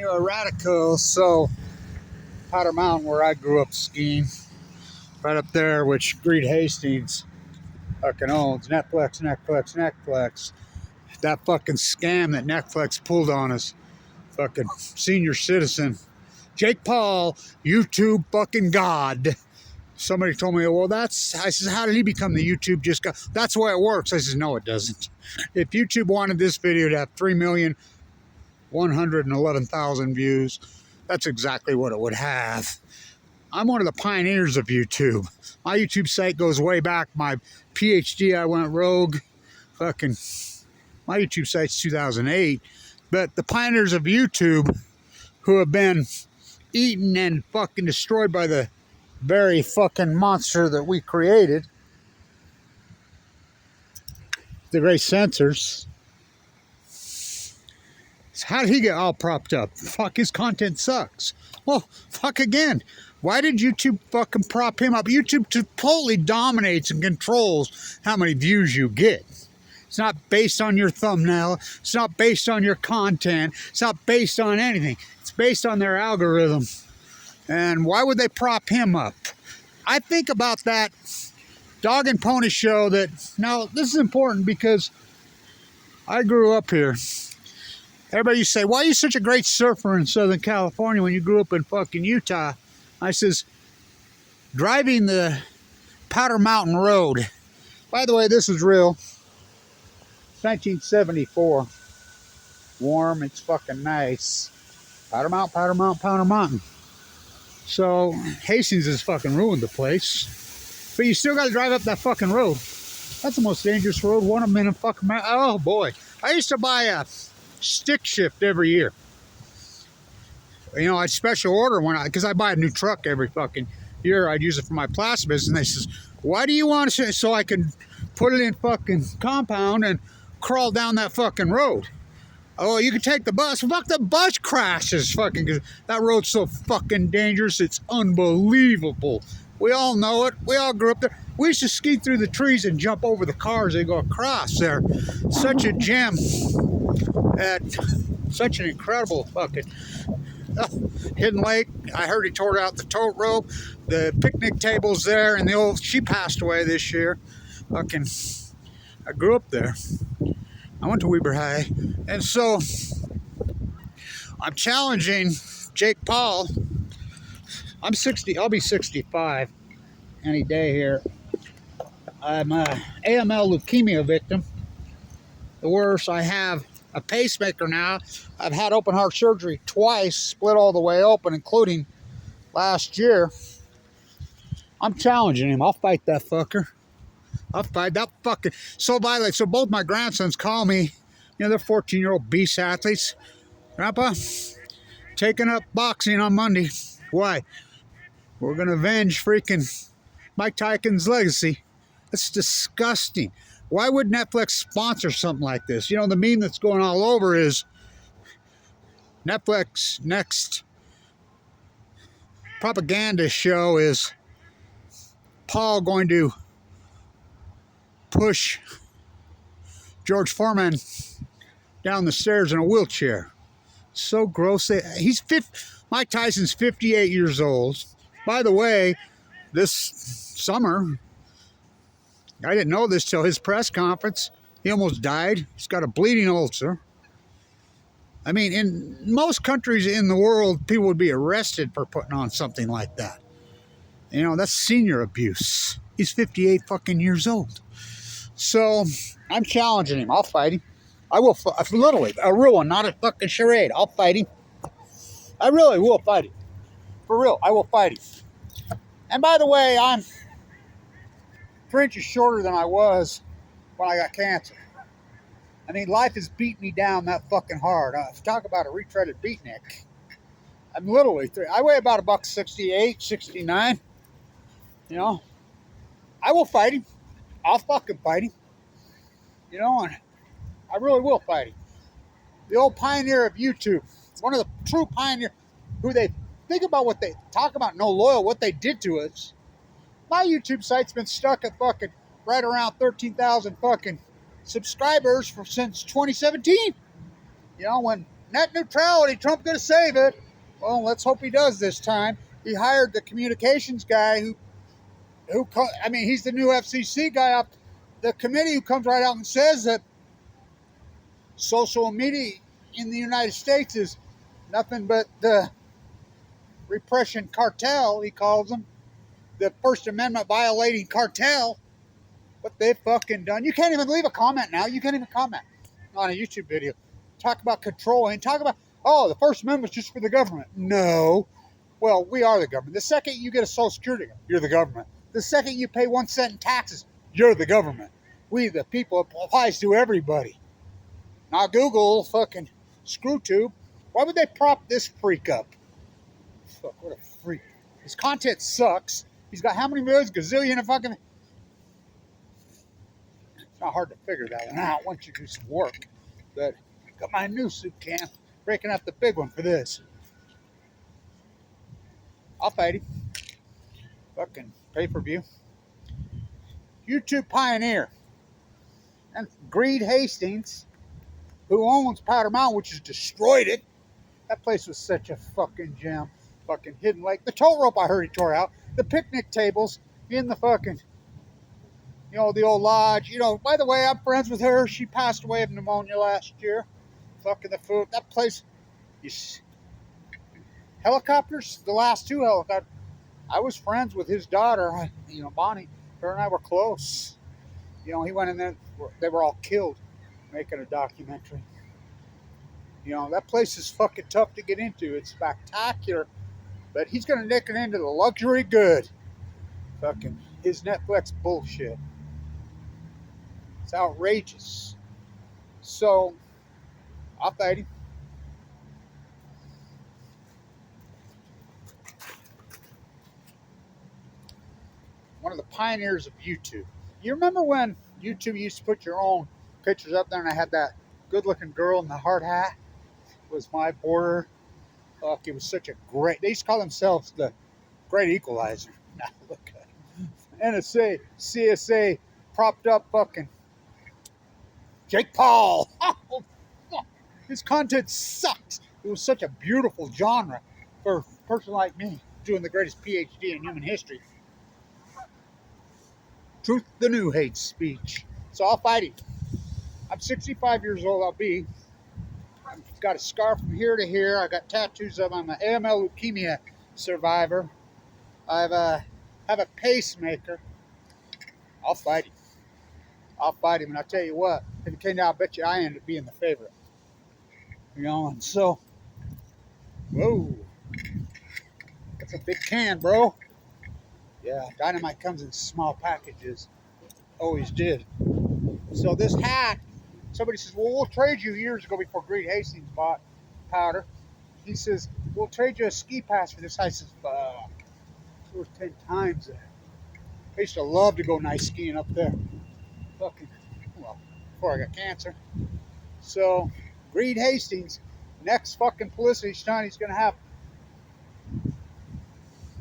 you a radical. So, Powder Mountain, where I grew up skiing, right up there, which Reed Hastings fucking owns. Netflix. That fucking scam that Netflix pulled on us. Fucking senior citizen. Jake Paul, YouTube fucking god. Somebody told me, well, I says, how did he become the YouTube just god? That's the way it works. I says, no, it doesn't. If YouTube wanted this video to have 3,111,000 views, that's exactly what it would have. I'm one of the pioneers of YouTube. My YouTube site goes way back. My PhD, I went rogue. Fucking, my YouTube site's 2008. But the pioneers of YouTube, who have been eaten and fucking destroyed by the very fucking monster that we created, the great censors. So how did he get all propped up? Fuck, his content sucks. Well, fuck again. Why did YouTube fucking prop him up? YouTube totally dominates and controls how many views you get. It's not based on your thumbnail. It's not based on your content. It's not based on anything. It's based on their algorithm. And why would they prop him up? I think about that dog and pony show that, now this is important because I grew up here. Everybody used to say, why are you such a great surfer in Southern California when you grew up in fucking Utah? I says, driving the Powder Mountain Road. By the way, this is real. It's 1974. Warm, it's fucking nice. Powder Mountain, Powder Mountain, Powder Mountain. So, Hastings has fucking ruined the place. But you still got to drive up that fucking road. That's the most dangerous road. One of them in a fucking... Oh, boy. I used to buy a stick shift every year. You know, I'd special order because I buy a new truck every fucking year. I'd use it for my plasmas. And they says, why do you want to... So I can put it in fucking compound and crawl down that fucking road. Oh, you can take the bus. Fuck, the bus crashes fucking, because that road's so fucking dangerous. It's unbelievable. We all know it. We all grew up there. We used to ski through the trees and jump over the cars and go across there. Such a gem. At such an incredible fucking hidden lake. I heard he tore out the tote rope. The picnic tables there, and the old, she passed away this year. Fucking, I grew up there. I went to Weber High, and so I'm challenging Jake Paul. I'm 60. I'll be 65 any day here. I'm a AML leukemia victim. The worst. I have a pacemaker now. I've had open heart surgery twice, split all the way open, including last year. I'm challenging him. I'll fight that fucker. I'll fight that fucking... So violent. So both my grandsons call me, you know, they're 14-year-old beast athletes. Grandpa, taking up boxing on Monday. Why? We're going to avenge freaking Mike Tyson's legacy. That's disgusting. Why would Netflix sponsor something like this? You know, the meme that's going all over is Netflix next propaganda show is Paul going to push George Foreman down the stairs in a wheelchair. So gross. Mike Tyson's 58 years old. By the way, this summer, I didn't know this till his press conference. He almost died. He's got a bleeding ulcer. I mean, in most countries in the world, people would be arrested for putting on something like that. You know, that's senior abuse. He's 58 fucking years old. So, I'm challenging him. I'll fight him. I will, literally, a real one, not a fucking charade. I'll fight him. I really will fight him. For real, I will fight him. And by the way, I'm 3 inches shorter than I was when I got cancer. I mean, life has beat me down that fucking hard. Talk about a retreaded beatnik. I'm literally I weigh about $168, 69. You know, I will fight him. I'll fucking fight him. You know, and I really will fight him. The old pioneer of YouTube. One of the true pioneers who they think about what they talk about, no loyal, what they did to us. My YouTube site's been stuck at fucking right around 13,000 fucking subscribers since 2017. You know, when net neutrality, Trump gonna save it. Well, let's hope he does this time. He hired the communications guy I mean, he's the new FCC guy up the committee who comes right out and says that social media in the United States is nothing but the repression cartel, he calls them. The First Amendment violating cartel. What they've fucking done. You can't even leave a comment now. You can't even comment on a YouTube video. Talk about control and talk about, oh, the First Amendment's just for the government. No. Well, we are the government. The second you get a Social Security, you're the government. The second you pay 1 cent in taxes, you're the government. We, the people, it applies to everybody. Not Google, fucking ScrewTube. Why would they prop this freak up? Fuck, what a freak. His content sucks. He's got how many millions? Gazillion of fucking... It's not hard to figure that one out once you do some work. But got my new soup can. Breaking out the big one for this. I'll fight him. Fucking pay-per-view. YouTube pioneer. And Greed Hastings, who owns Powder Mountain, which has destroyed it. That place was such a fucking gem. Fucking hidden lake. The tow rope I heard he tore out. The picnic tables in the fucking, you know, the old lodge. You know, by the way, I'm friends with her. She passed away of pneumonia last year. Fucking the food. That place. Helicopters. The last 2 helicopters. I was friends with his daughter. You know, Bonnie. Her and I were close. You know, he went in there. They were all killed making a documentary. You know, that place is fucking tough to get into. It's spectacular. But he's going to nick it into the luxury good. Fucking his Netflix bullshit. It's outrageous. So, I'll fight him. One of the pioneers of YouTube. You remember when YouTube used to put your own pictures up there and I had that good-looking girl in the hard hat? It was my border. Fuck, it was such a great... They used to call themselves the Great Equalizer. Now look at it. NSA, CSA, propped up fucking Jake Paul. His content sucks. It was such a beautiful genre for a person like me doing the greatest PhD in human history. Truth, the new hate speech. So I'll fight him. I'm 65 years old. I've got a scar from here to here. I got tattoos of. I'm an AML leukemia survivor. I have a pacemaker. I'll fight him. I'll fight him, and I'll tell you what. If it came down, I bet you I ended up being the favorite. You know, and so, whoa, that's a big can, bro. Yeah, dynamite comes in small packages. Always did. So this hat. Somebody says, well, we'll trade you years ago before Greed Hastings bought powder. He says, we'll trade you a ski pass for this. I says, fuck. It was 10 times that. I used to love to go nice skiing up there. Fucking, well, before I got cancer. So, Greed Hastings, next fucking publicity stunt he's going to have.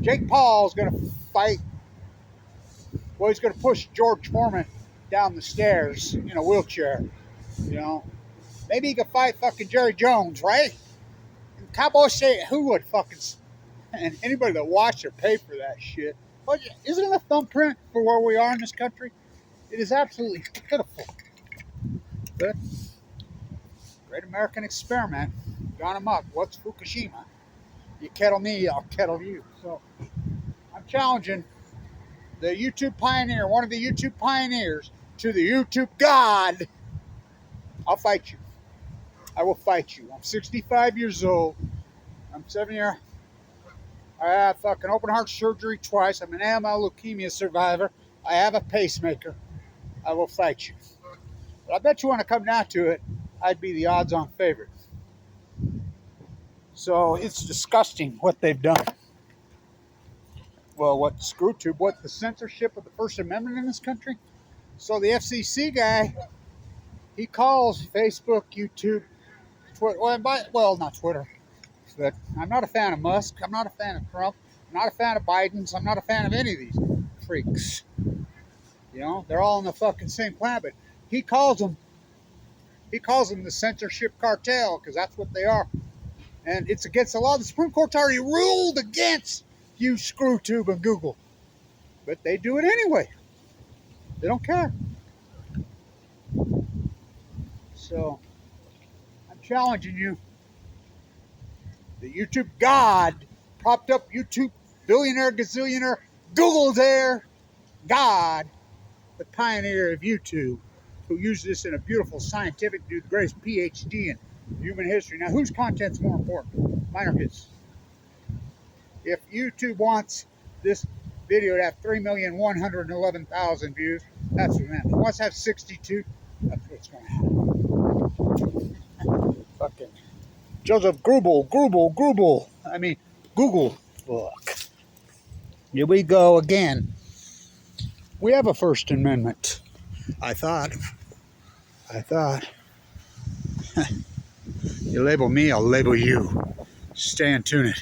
Jake Paul's going to fight. Well, he's going to push George Foreman down the stairs in a wheelchair. You know, maybe he could fight fucking Jerry Jones, right? And Cowboys say who would fucking, and anybody that watched or paid for that shit. But isn't it a thumbprint for where we are in this country? It is absolutely pitiful. But great American experiment gone amok. What's Fukushima? You kettle me, I'll kettle you. So I'm challenging the YouTube pioneer, one of the YouTube pioneers, to the YouTube God. I'll fight you. I will fight you. I'm 65 years old. I'm 7 years. I have fucking open heart surgery twice. I'm an AML leukemia survivor. I have a pacemaker. I will fight you. But I bet you when I come down to it, I'd be the odds-on favorite. So it's disgusting what they've done. Well, what ScrewTube, what the censorship of the First Amendment in this country. So the FCC guy, he calls Facebook, YouTube, Twitter, well, not Twitter, but I'm not a fan of Musk. I'm not a fan of Trump. I'm not a fan of Biden's. I'm not a fan of any of these freaks. You know, they're all on the fucking same planet, but he calls them He calls them the censorship cartel because that's what they are. And it's against the law. The Supreme Court's already ruled against you, ScrewTube and Google. But they do it anyway. They don't care. So, I'm challenging you. The YouTube God propped up YouTube billionaire, gazillionaire, Google's heir God, the pioneer of YouTube, who used this in a beautiful scientific, do the greatest PhD in human history. Now, whose content's more important? Mine or his? If YouTube wants this video to have 3,111,000 views, that's what it meant. If it wants to have 62, that's what's going to happen. Fucking Joseph Grubel. I mean, Google. Fuck. Here we go again. We have a First Amendment. I thought. You label me, I'll label you. Stay in tune it.